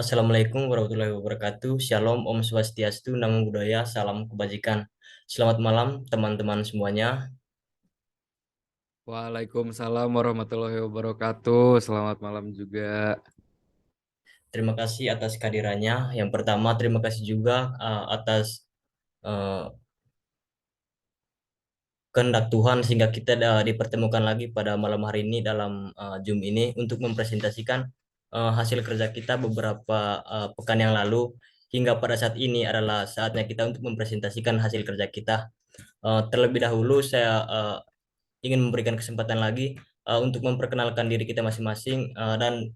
Assalamualaikum warahmatullahi wabarakatuh. Shalom, Om Swastiastu, Namo Buddhaya, Salam Kebajikan. Selamat malam teman-teman semuanya. Waalaikumsalam warahmatullahi wabarakatuh. Selamat malam juga. Terima kasih atas kehadirannya. Yang pertama, terima kasih juga atas eh, kehendak Tuhan sehingga kita dipertemukan lagi pada malam hari ini dalam Zoom ini untuk mempresentasikan hasil kerja kita beberapa pekan yang lalu hingga pada saat ini adalah saatnya kita untuk mempresentasikan hasil kerja kita. Terlebih dahulu saya ingin memberikan kesempatan lagi untuk memperkenalkan diri kita masing-masing dan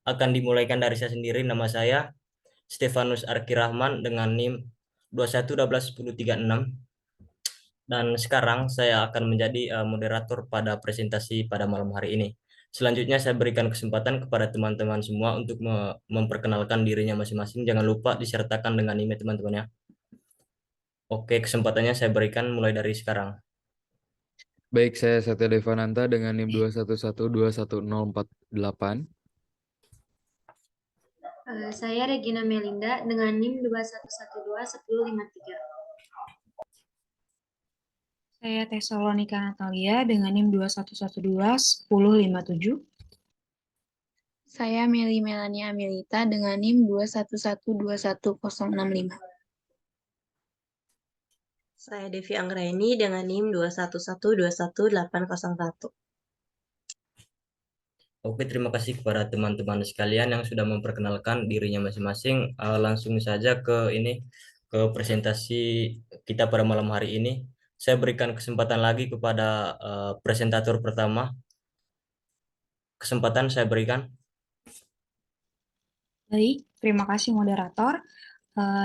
akan dimulaikan dari saya sendiri. Nama saya Stefanus Arki Rahman dengan NIM 21 12 10 36 dan sekarang saya akan menjadi moderator pada presentasi pada malam hari ini. Selanjutnya saya berikan kesempatan kepada teman-teman semua untuk memperkenalkan dirinya masing-masing. Jangan lupa disertakan dengan email teman-temannya. Oke, kesempatannya saya berikan mulai dari sekarang. Baik, saya Satya Devananta dengan NIM 211211048. Saya Regina Melinda dengan NIM 21121053. Saya Tesalonika Natalia dengan NIM 21111057. Saya Meli Melania Amelita dengan NIM 211211065. Saya Devi Anggraini dengan NIM 21121801. Oke, terima kasih kepada teman-teman sekalian yang sudah memperkenalkan dirinya masing-masing. Langsung saja ke presentasi kita pada malam hari ini. Saya berikan kesempatan lagi kepada presentator pertama. Kesempatan saya berikan. Baik, terima kasih moderator.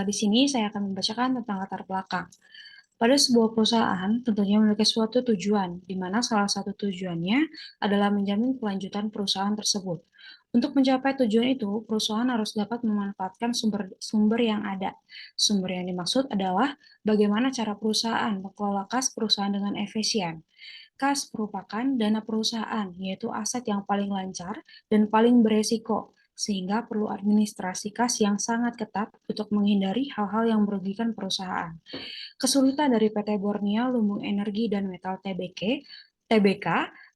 Di sini saya akan membacakan tentang latar belakang. Pada sebuah perusahaan tentunya memiliki suatu tujuan, di mana salah satu tujuannya adalah menjamin kelanjutan perusahaan tersebut. Untuk mencapai tujuan itu, perusahaan harus dapat memanfaatkan sumber yang ada. Sumber yang dimaksud adalah bagaimana cara perusahaan mengelola kas perusahaan dengan efisien. Kas merupakan dana perusahaan, yaitu aset yang paling lancar dan paling beresiko, sehingga perlu administrasi kas yang sangat ketat untuk menghindari hal-hal yang merugikan perusahaan. Kesulitan dari PT Borneo Lumbung Energi dan Metal TBK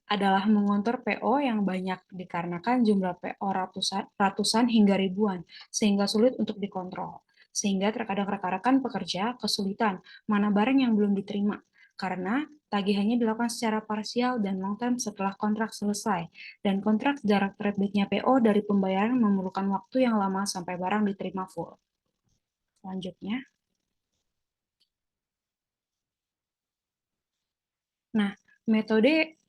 adalah mengontor PO yang banyak dikarenakan jumlah PO ratusan hingga ribuan, sehingga sulit untuk dikontrol. Sehingga terkadang rekan-rekan pekerja kesulitan mana barang yang belum diterima, karena tagihannya dilakukan secara parsial dan long term setelah kontrak selesai, dan kontrak jarak terbitnya PO dari pembayaran memerlukan waktu yang lama sampai barang diterima full. Selanjutnya. Nah, metode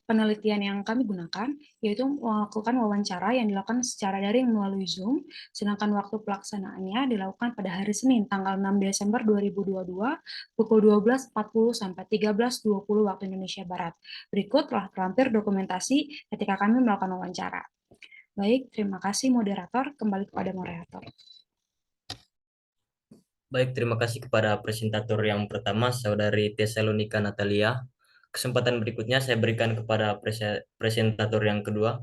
penelitian yang kami gunakan yaitu melakukan wawancara yang dilakukan secara daring melalui Zoom, sedangkan waktu pelaksanaannya dilakukan pada hari Senin tanggal 6 Desember 2022 pukul 12.40 sampai 13.20 waktu Indonesia Barat. Berikut telah terlampir dokumentasi ketika kami melakukan wawancara. Baik, terima kasih moderator. Kembali kepada moderator. Baik, terima kasih kepada presentator yang pertama, Saudari Tesalonika Natalia. Kesempatan berikutnya saya berikan kepada presentator yang kedua.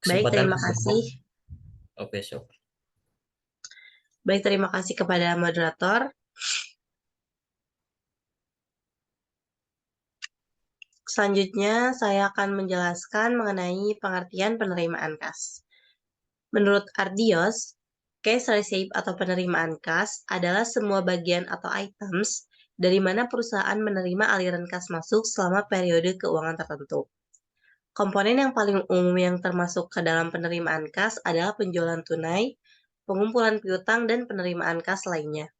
Baik, Kesempatan terima kasih. Oke, so. Baik, terima kasih kepada moderator. Selanjutnya, saya akan menjelaskan mengenai pengertian penerimaan kas. Menurut Ardios, cash receipt atau penerimaan kas adalah semua bagian atau items dari mana perusahaan menerima aliran kas masuk selama periode keuangan tertentu. Komponen yang paling umum yang termasuk ke dalam penerimaan kas adalah penjualan tunai, pengumpulan piutang, dan penerimaan kas lainnya.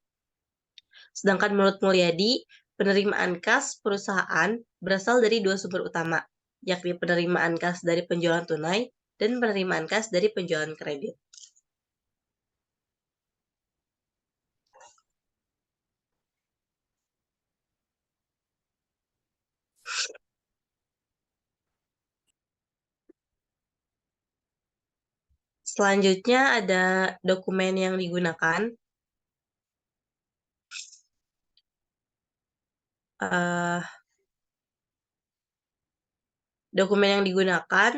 Sedangkan menurut Mulyadi, penerimaan kas perusahaan berasal dari dua sumber utama, yakni penerimaan kas dari penjualan tunai dan penerimaan kas dari penjualan kredit. Selanjutnya ada dokumen yang digunakan. Dokumen yang digunakan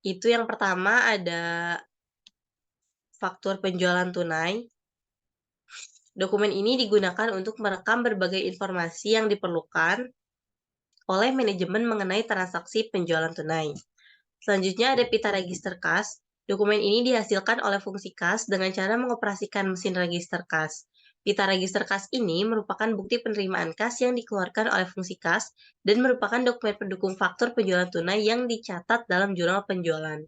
Itu yang pertama ada faktur penjualan tunai. Dokumen ini digunakan untuk merekam berbagai informasi yang diperlukan oleh manajemen mengenai transaksi penjualan tunai. Selanjutnya ada pita register kas. Dokumen ini dihasilkan oleh fungsi kas dengan cara mengoperasikan mesin register kas. Pita register kas ini merupakan bukti penerimaan kas yang dikeluarkan oleh fungsi kas dan merupakan dokumen pendukung faktur penjualan tunai yang dicatat dalam jurnal penjualan.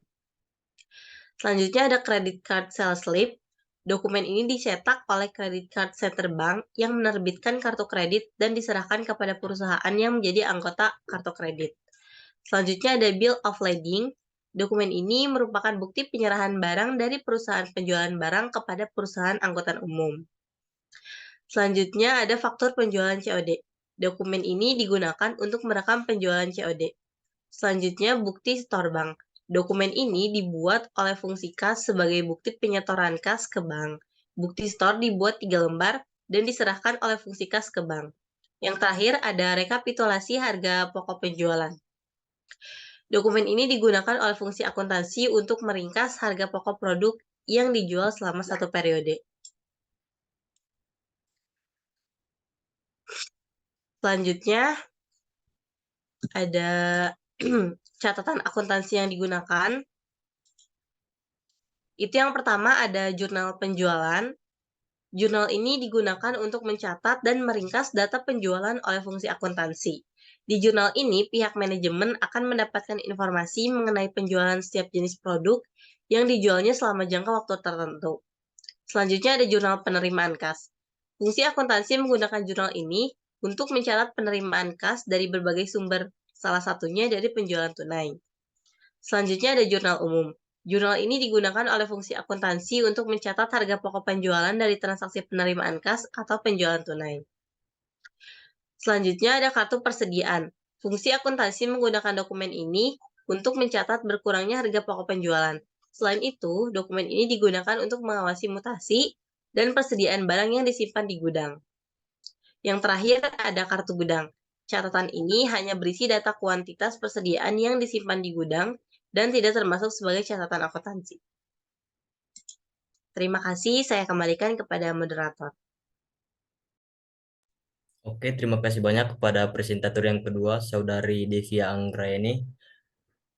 Selanjutnya ada credit card sales slip. Dokumen ini dicetak oleh Credit Card Center Bank yang menerbitkan kartu kredit dan diserahkan kepada perusahaan yang menjadi anggota kartu kredit. Selanjutnya ada Bill of Lading. Dokumen ini merupakan bukti penyerahan barang dari perusahaan penjualan barang kepada perusahaan angkutan umum. Selanjutnya ada faktur penjualan COD. Dokumen ini digunakan untuk merekam penjualan COD. Selanjutnya bukti store bank. Dokumen ini dibuat oleh fungsi kas sebagai bukti penyetoran kas ke bank. Bukti store dibuat 3 lembar dan diserahkan oleh fungsi kas ke bank. Yang terakhir ada rekapitulasi harga pokok penjualan. Dokumen ini digunakan oleh fungsi akuntansi untuk meringkas harga pokok produk yang dijual selama satu periode. Selanjutnya ada catatan akuntansi yang digunakan. Itu yang pertama ada jurnal penjualan. Jurnal ini digunakan untuk mencatat dan meringkas data penjualan oleh fungsi akuntansi. Di jurnal ini, pihak manajemen akan mendapatkan informasi mengenai penjualan setiap jenis produk yang dijualnya selama jangka waktu tertentu. Selanjutnya ada jurnal penerimaan kas. Fungsi akuntansi menggunakan jurnal ini untuk mencatat penerimaan kas dari berbagai sumber, salah satunya dari penjualan tunai. Selanjutnya ada jurnal umum. Jurnal ini digunakan oleh fungsi akuntansi untuk mencatat harga pokok penjualan dari transaksi penerimaan kas atau penjualan tunai. Selanjutnya ada kartu persediaan. Fungsi akuntansi menggunakan dokumen ini untuk mencatat berkurangnya harga pokok penjualan. Selain itu, dokumen ini digunakan untuk mengawasi mutasi dan persediaan barang yang disimpan di gudang. Yang terakhir ada kartu gudang. Catatan ini hanya berisi data kuantitas persediaan yang disimpan di gudang dan tidak termasuk sebagai catatan akuntansi. Terima kasih, saya kembalikan kepada moderator. Oke, terima kasih banyak kepada presentator yang kedua, Saudari Devia Anggraeni.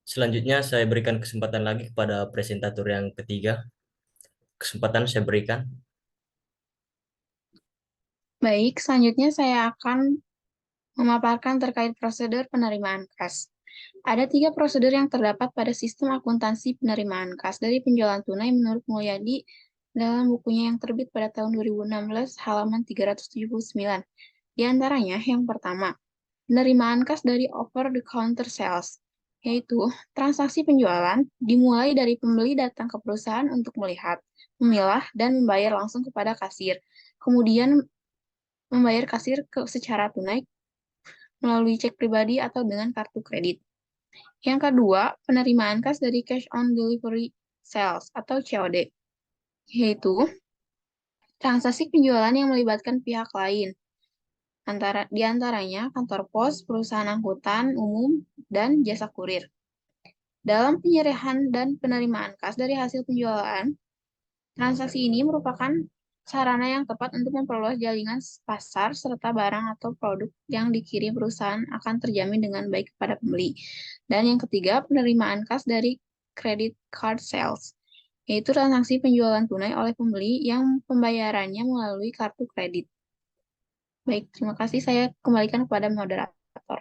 Selanjutnya saya berikan kesempatan lagi kepada presentator yang ketiga. Kesempatan saya berikan. Baik, selanjutnya saya akan memaparkan terkait prosedur penerimaan kas. Ada 3 prosedur yang terdapat pada sistem akuntansi penerimaan kas dari penjualan tunai menurut Mulyadi dalam bukunya yang terbit pada tahun 2016 halaman 379. Di antaranya yang pertama, penerimaan kas dari over-the-counter sales, yaitu transaksi penjualan dimulai dari pembeli datang ke perusahaan untuk melihat, memilah, dan membayar langsung kepada kasir. Kemudian membayar kasir secara tunai melalui cek pribadi atau dengan kartu kredit. Yang kedua, penerimaan kas dari cash on delivery sales atau COD, yaitu transaksi penjualan yang melibatkan pihak lain, di antaranya kantor pos, perusahaan angkutan umum, dan jasa kurir. Dalam penyerahan dan penerimaan kas dari hasil penjualan, transaksi ini merupakan sarana yang tepat untuk memperluas jaringan pasar serta barang atau produk yang dikirim perusahaan akan terjamin dengan baik kepada pembeli. Dan yang ketiga, penerimaan kas dari credit card sales, yaitu transaksi penjualan tunai oleh pembeli yang pembayarannya melalui kartu kredit. Baik, terima kasih. Saya kembalikan kepada moderator.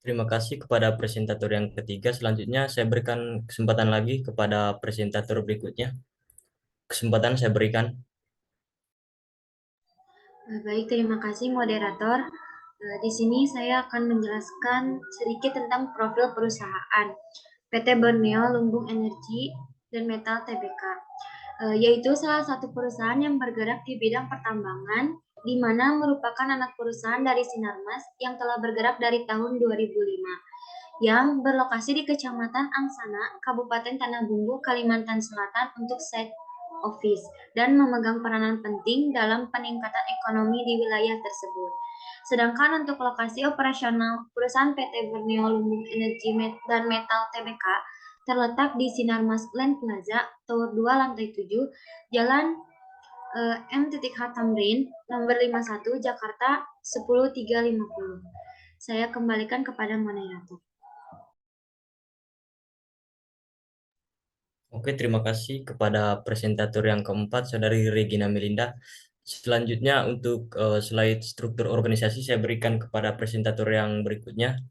Terima kasih kepada presentator yang ketiga. Selanjutnya saya berikan kesempatan lagi kepada presentator berikutnya. Kesempatan saya berikan. Baik, terima kasih moderator. Di sini saya akan menjelaskan sedikit tentang profil perusahaan PT Borneo Lumbung Energi dan Metal Tbk, yaitu salah satu perusahaan yang bergerak di bidang pertambangan, di mana merupakan anak perusahaan dari Sinarmas yang telah bergerak dari tahun 2005, yang berlokasi di Kecamatan Angsana, Kabupaten Tanah Bumbu, Kalimantan Selatan untuk site office dan memegang peranan penting dalam peningkatan ekonomi di wilayah tersebut. Sedangkan untuk lokasi operasional perusahaan PT Borneo Lumbung Energi dan Metal Tbk terletak di Sinarmas Land Plaza, Tower 2, lantai 7, Jalan M.H. Tamrin, nomor 51, Jakarta 10350. Saya kembalikan kepada moderator. Oke, terima kasih kepada presentator yang keempat, Saudari Regina Melinda. Selanjutnya untuk slide struktur organisasi saya berikan kepada presentator yang berikutnya.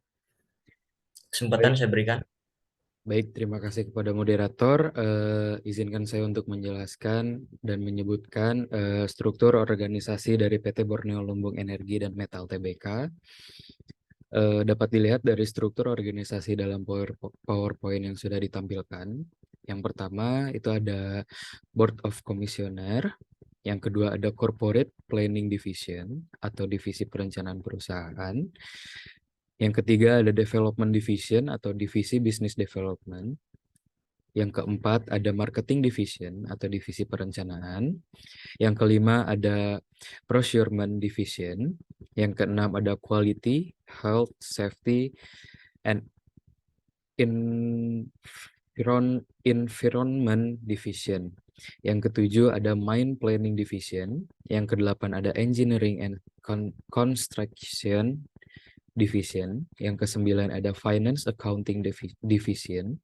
Kesempatan Baik. saya berikan. Baik, terima kasih kepada moderator. Izinkan saya untuk menjelaskan dan menyebutkan struktur organisasi dari PT Borneo Lumbung Energi dan Metal Tbk. Dapat dilihat dari struktur organisasi dalam PowerPoint yang sudah ditampilkan. Yang pertama itu ada Board of Commissioner. Yang kedua ada Corporate Planning Division atau Divisi Perencanaan Perusahaan. Yang ketiga ada Development Division atau Divisi Business Development. Yang keempat ada Marketing Division atau Divisi Perencanaan. Yang kelima ada Procurement Division. Yang keenam ada Quality, Health, Safety, and Environment Division. Yang ketujuh ada Mine Planning Division. Yang kedelapan ada Engineering and Construction Division. Yang kesembilan ada Finance Accounting Division.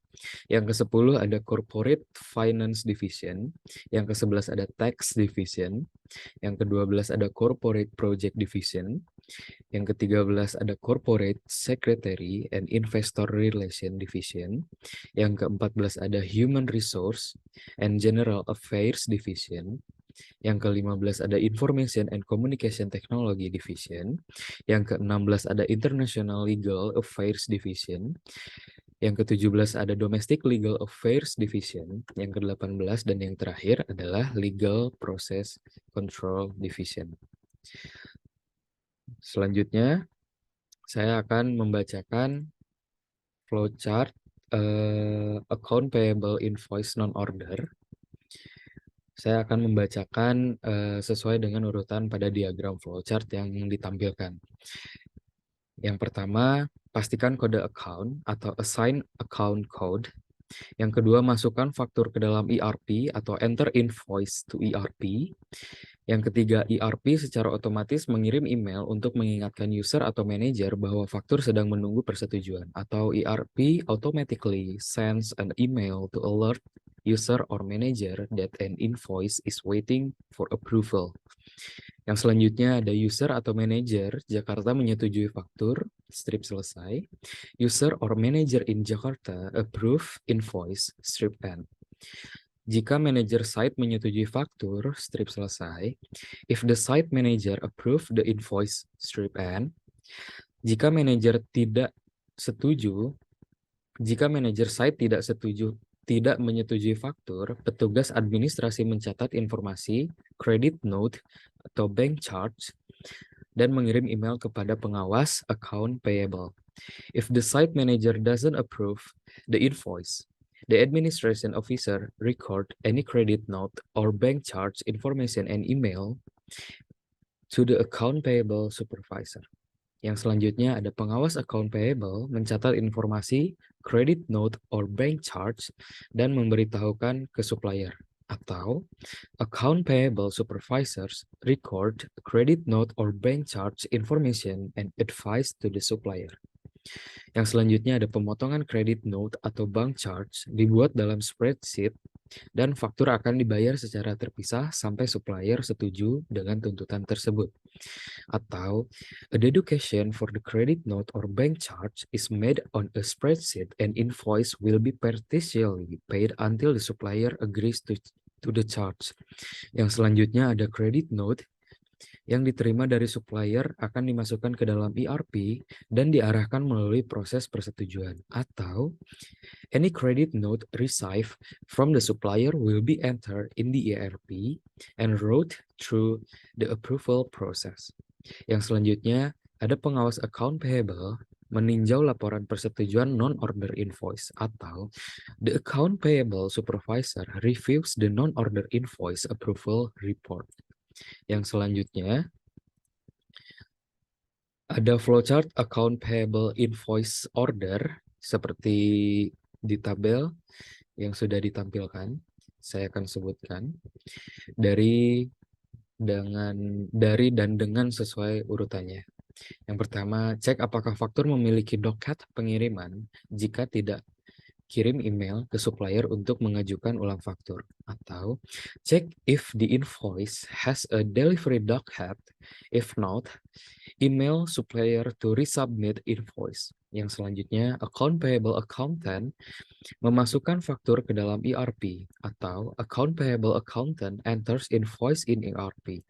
Yang ke-10 ada Corporate Finance Division. Yang ke-11 ada Tax Division. Yang ke-12 ada Corporate Project Division. Yang ke-13 ada Corporate Secretary and Investor Relation Division. Yang ke-14 ada Human Resource and General Affairs Division. Yang ke-15 ada Information and Communication Technology Division. Yang ke-16 ada International Legal Affairs Division. Yang ke-17 ada Domestic Legal Affairs Division. Yang ke-18 dan yang terakhir adalah Legal Process Control Division. Selanjutnya, saya akan membacakan flowchart Account Payable Invoice Non-Order. Saya akan membacakan sesuai dengan urutan pada diagram flowchart yang ditampilkan. Yang pertama, pastikan kode account atau assign account code. Yang kedua, masukkan faktur ke dalam ERP atau enter invoice to ERP. Yang ketiga, ERP secara otomatis mengirim email untuk mengingatkan user atau manajer bahwa faktur sedang menunggu persetujuan, atau ERP automatically sends an email to alert user or manager that an invoice is waiting for approval. Yang selanjutnya ada user atau manajer Jakarta menyetujui faktur, strip selesai. User or manager in Jakarta approve invoice, strip end. Jika manajer site menyetujui faktur, strip selesai. If the site manager approve the invoice, strip end. Jika manajer site tidak menyetujui faktur, petugas administrasi mencatat informasi, credit note, atau bank charge, dan mengirim email kepada pengawas account payable. If the site manager doesn't approve the invoice, the administration officer record any credit note or bank charge information and email to the account payable supervisor. Yang selanjutnya ada pengawas account payable mencatat informasi, credit note or bank charge, dan memberitahukan ke supplier. Atau account payable supervisors record credit note or bank charge information and advice to the supplier. Yang selanjutnya ada pemotongan credit note atau bank charge dibuat dalam spreadsheet dan faktur akan dibayar secara terpisah sampai supplier setuju dengan tuntutan tersebut. Atau a deduction for the credit note or bank charge is made on a spreadsheet and invoice will be partially paid until the supplier agrees to the charge. Yang selanjutnya ada credit note yang diterima dari supplier akan dimasukkan ke dalam ERP dan diarahkan melalui proses persetujuan. Atau any credit note received from the supplier will be entered in the ERP and route through the approval process. Yang selanjutnya ada pengawas account payable meninjau laporan persetujuan non-order invoice, atau the account payable supervisor reviews the non-order invoice approval report. Yang selanjutnya Ada flowchart account payable invoice order seperti di tabel yang sudah ditampilkan. Saya akan sebutkan dari dan dengan sesuai urutannya. Yang pertama, cek apakah faktur memiliki docket pengiriman. Jika tidak, kirim email ke supplier untuk mengajukan ulang faktur. Atau cek if the invoice has a delivery docket. If not, email supplier to resubmit invoice. Yang selanjutnya, account payable accountant memasukkan faktur ke dalam ERP atau account payable accountant enters invoice in ERP.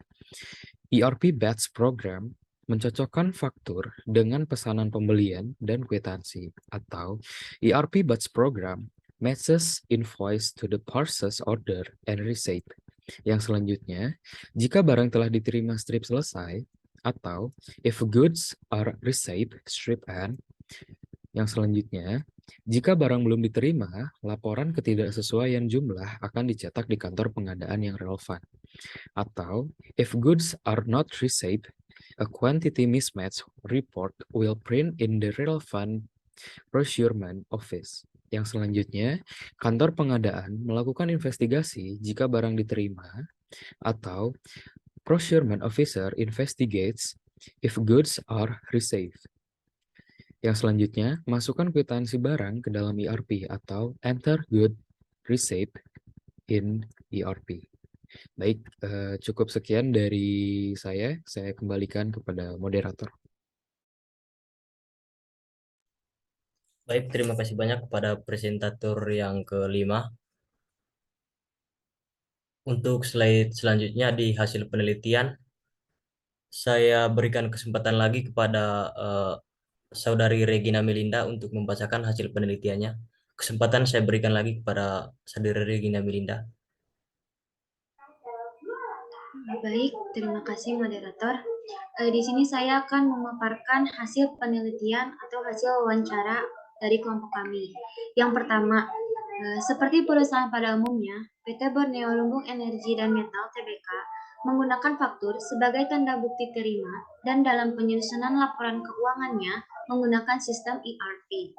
ERP batch program mencocokkan faktur dengan pesanan pembelian dan kwitansi atau ERP batch program matches invoice to the purchase order and receipt. Yang selanjutnya, jika barang telah diterima strip selesai atau if goods are received strip end. Yang selanjutnya, jika barang belum diterima, laporan ketidaksesuaian jumlah akan dicetak di kantor pengadaan yang relevan. Atau, if goods are not received, a quantity mismatch report will print in the relevant procurement office. Yang selanjutnya, kantor pengadaan melakukan investigasi jika barang diterima, atau procurement officer investigates if goods are received. Yang selanjutnya, masukkan kwitansi barang ke dalam ERP atau enter good receipt in ERP. Baik, cukup sekian dari saya. Saya kembalikan kepada moderator. Baik, terima kasih banyak kepada presentator yang kelima. Untuk slide selanjutnya di hasil penelitian, saya berikan kesempatan lagi kepada Saudari Regina Melinda untuk membacakan hasil penelitiannya. Kesempatan saya berikan lagi kepada Saudari Regina Melinda. Baik, terima kasih moderator. Di sini saya akan memaparkan hasil penelitian atau hasil wawancara dari kelompok kami. Yang pertama, seperti perusahaan pada umumnya, PT Borneo Lumbung Energi dan Metal Tbk menggunakan faktur sebagai tanda bukti terima dan dalam penyusunan laporan keuangannya menggunakan sistem ERP.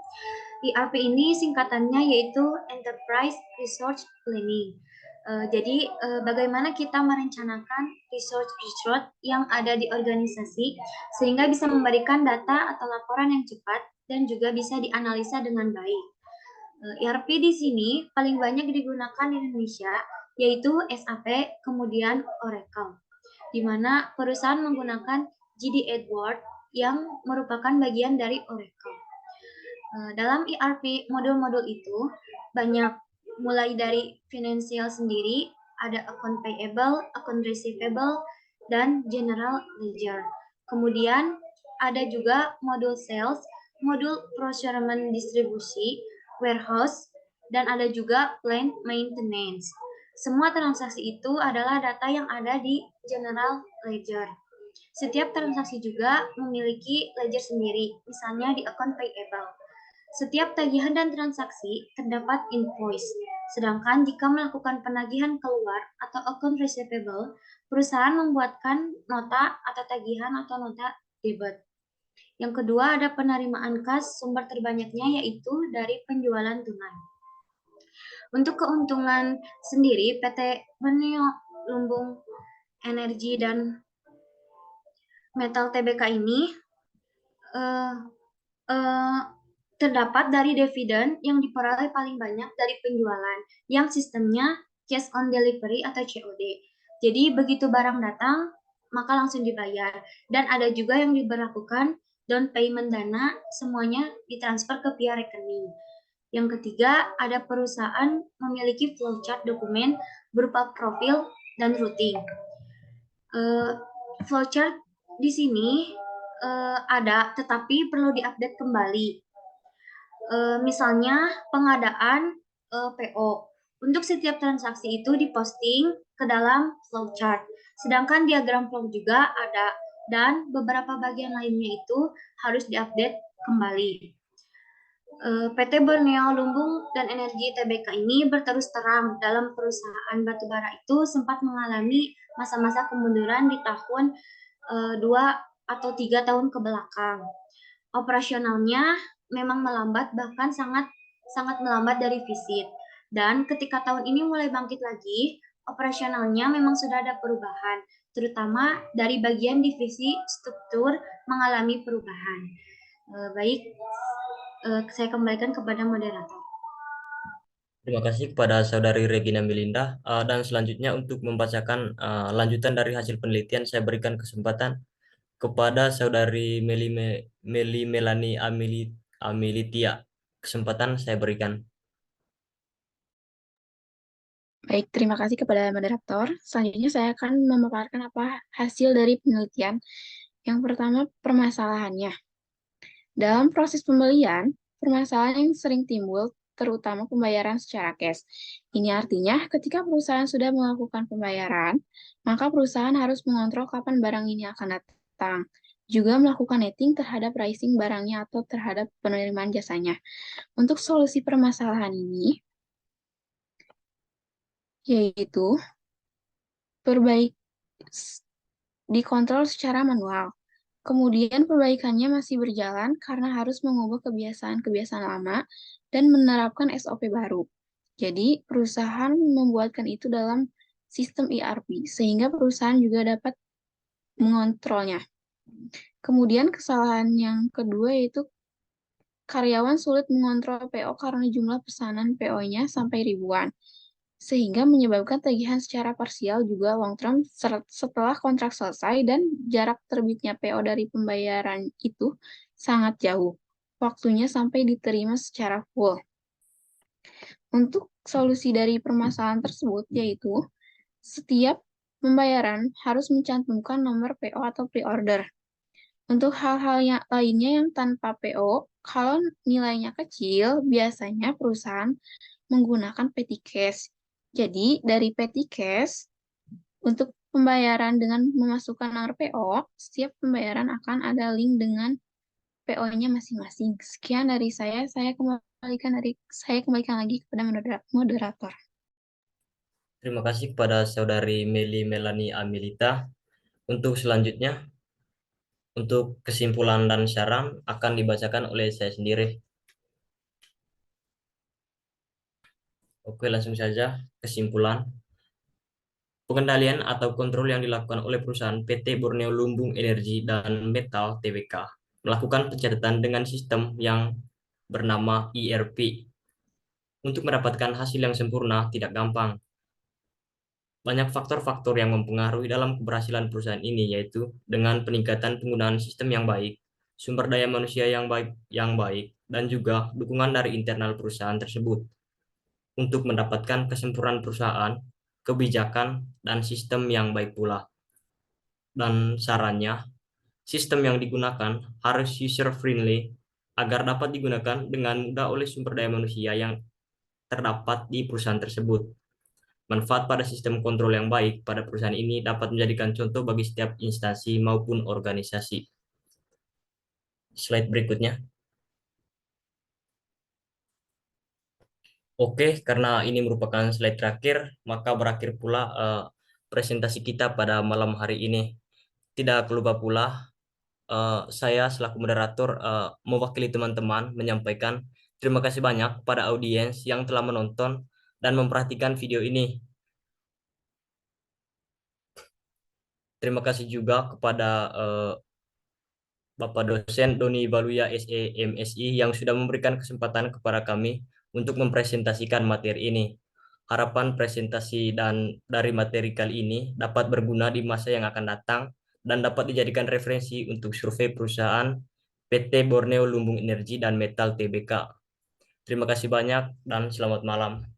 ERP ini singkatannya yaitu Enterprise Resource Planning. Jadi bagaimana kita merencanakan resource yang ada di organisasi sehingga bisa memberikan data atau laporan yang cepat dan juga bisa dianalisa dengan baik. ERP di sini paling banyak digunakan di Indonesia yaitu SAP kemudian Oracle, di mana perusahaan menggunakan GD Edwards yang merupakan bagian dari Oracle. Dalam ERP modul-modul itu banyak, mulai dari financial sendiri, ada account payable, account receivable, dan general ledger. Kemudian ada juga modul sales, modul procurement distribusi, warehouse, dan ada juga plant maintenance. Semua transaksi itu adalah data yang ada di general ledger. Setiap transaksi juga memiliki ledger sendiri, misalnya di account payable. Setiap tagihan dan transaksi terdapat invoice. Sedangkan jika melakukan penagihan keluar atau account receivable, perusahaan membuatkan nota atau tagihan atau nota debit. Yang kedua ada penerimaan kas, sumber terbanyaknya yaitu dari penjualan tunai. Untuk keuntungan sendiri, PT Borneo Lumbung Energi dan Metal Tbk ini terdapat dari dividen yang diperoleh paling banyak dari penjualan yang sistemnya cash on delivery atau COD. Jadi begitu barang datang maka langsung dibayar, dan ada juga yang diberlakukan down payment dana, semuanya ditransfer ke via rekening. Yang ketiga, ada perusahaan memiliki flowchart dokumen berupa profil dan routing. Flowchart di sini ada, tetapi perlu diupdate kembali. Misalnya pengadaan PO. Untuk setiap transaksi itu diposting ke dalam flowchart. Sedangkan diagram flow juga ada, dan beberapa bagian lainnya itu harus diupdate kembali. PT Borneo Lumbung dan Energi Tbk ini berterus terang dalam perusahaan batubara itu sempat mengalami masa-masa kemunduran di tahun atau 3 tahun ke belakang. Operasionalnya memang melambat, bahkan sangat melambat dari visit. Dan ketika tahun ini mulai bangkit lagi, operasionalnya memang sudah ada perubahan, terutama dari bagian divisi struktur mengalami perubahan. Baik, saya kembalikan kepada moderator. Terima kasih kepada Saudari Regina Melinda. Dan selanjutnya untuk membacakan lanjutan dari hasil penelitian, saya berikan kesempatan kepada Saudari Meli Melani Amilitia. Kesempatan saya berikan. Baik, terima kasih kepada moderator. Selanjutnya saya akan memaparkan apa hasil dari penelitian. Yang pertama, permasalahannya. Dalam proses pembelian, permasalahan yang sering timbul terutama pembayaran secara cash. Ini artinya ketika perusahaan sudah melakukan pembayaran, maka perusahaan harus mengontrol kapan barang ini akan datang. Juga melakukan netting terhadap pricing barangnya atau terhadap penerimaan jasanya. Untuk solusi permasalahan ini, yaitu dikontrol secara manual. Kemudian perbaikannya masih berjalan karena harus mengubah kebiasaan-kebiasaan lama dan menerapkan SOP baru. Jadi, perusahaan membuatkan itu dalam sistem ERP, sehingga perusahaan juga dapat mengontrolnya. Kemudian kesalahan yang kedua yaitu karyawan sulit mengontrol PO karena jumlah pesanan PO-nya sampai ribuan, sehingga menyebabkan tagihan secara parsial juga long term setelah kontrak selesai dan jarak terbitnya PO dari pembayaran itu sangat jauh. Waktunya sampai diterima secara full. Untuk solusi dari permasalahan tersebut yaitu setiap pembayaran harus mencantumkan nomor PO atau pre-order. Untuk hal-hal lainnya yang tanpa PO, kalau nilainya kecil, biasanya perusahaan menggunakan petty cash. Jadi, dari petty cash, untuk pembayaran dengan memasukkan nomor PO, setiap pembayaran akan ada link dengan PO-nya masing-masing. Sekian dari saya kembalikan lagi kepada moderator. Terima kasih kepada Saudari Meli Melani Amilita. Untuk selanjutnya, untuk kesimpulan dan saran akan dibacakan oleh saya sendiri. Oke, langsung saja kesimpulan. Pengendalian atau kontrol yang dilakukan oleh perusahaan PT Borneo Lumbung Energi dan Metal Tbk melakukan pencatatan dengan sistem yang bernama ERP. Untuk mendapatkan hasil yang sempurna tidak gampang. Banyak faktor-faktor yang mempengaruhi dalam keberhasilan perusahaan ini, yaitu dengan peningkatan penggunaan sistem yang baik, sumber daya manusia yang baik, dan juga dukungan dari internal perusahaan tersebut. Untuk mendapatkan kesempurnaan perusahaan, kebijakan, dan sistem yang baik pula. Dan sarannya, sistem yang digunakan harus user-friendly agar dapat digunakan dengan mudah oleh sumber daya manusia yang terdapat di perusahaan tersebut. Manfaat pada sistem kontrol yang baik pada perusahaan ini dapat menjadikan contoh bagi setiap instansi maupun organisasi. Slide berikutnya. Oke, karena ini merupakan slide terakhir, maka berakhir pula presentasi kita pada malam hari ini. Tidak lupa pula, saya selaku moderator mewakili teman-teman menyampaikan terima kasih banyak kepada audiens yang telah menonton dan memperhatikan video ini. Terima kasih juga kepada Bapak dosen Doni Baluya SE MSI yang sudah memberikan kesempatan kepada kami untuk mempresentasikan materi ini. Harapan presentasi dan dari materi kali ini dapat berguna di masa yang akan datang dan dapat dijadikan referensi untuk survei perusahaan PT Borneo Lumbung Energi dan Metal Tbk. Terima kasih banyak dan selamat malam.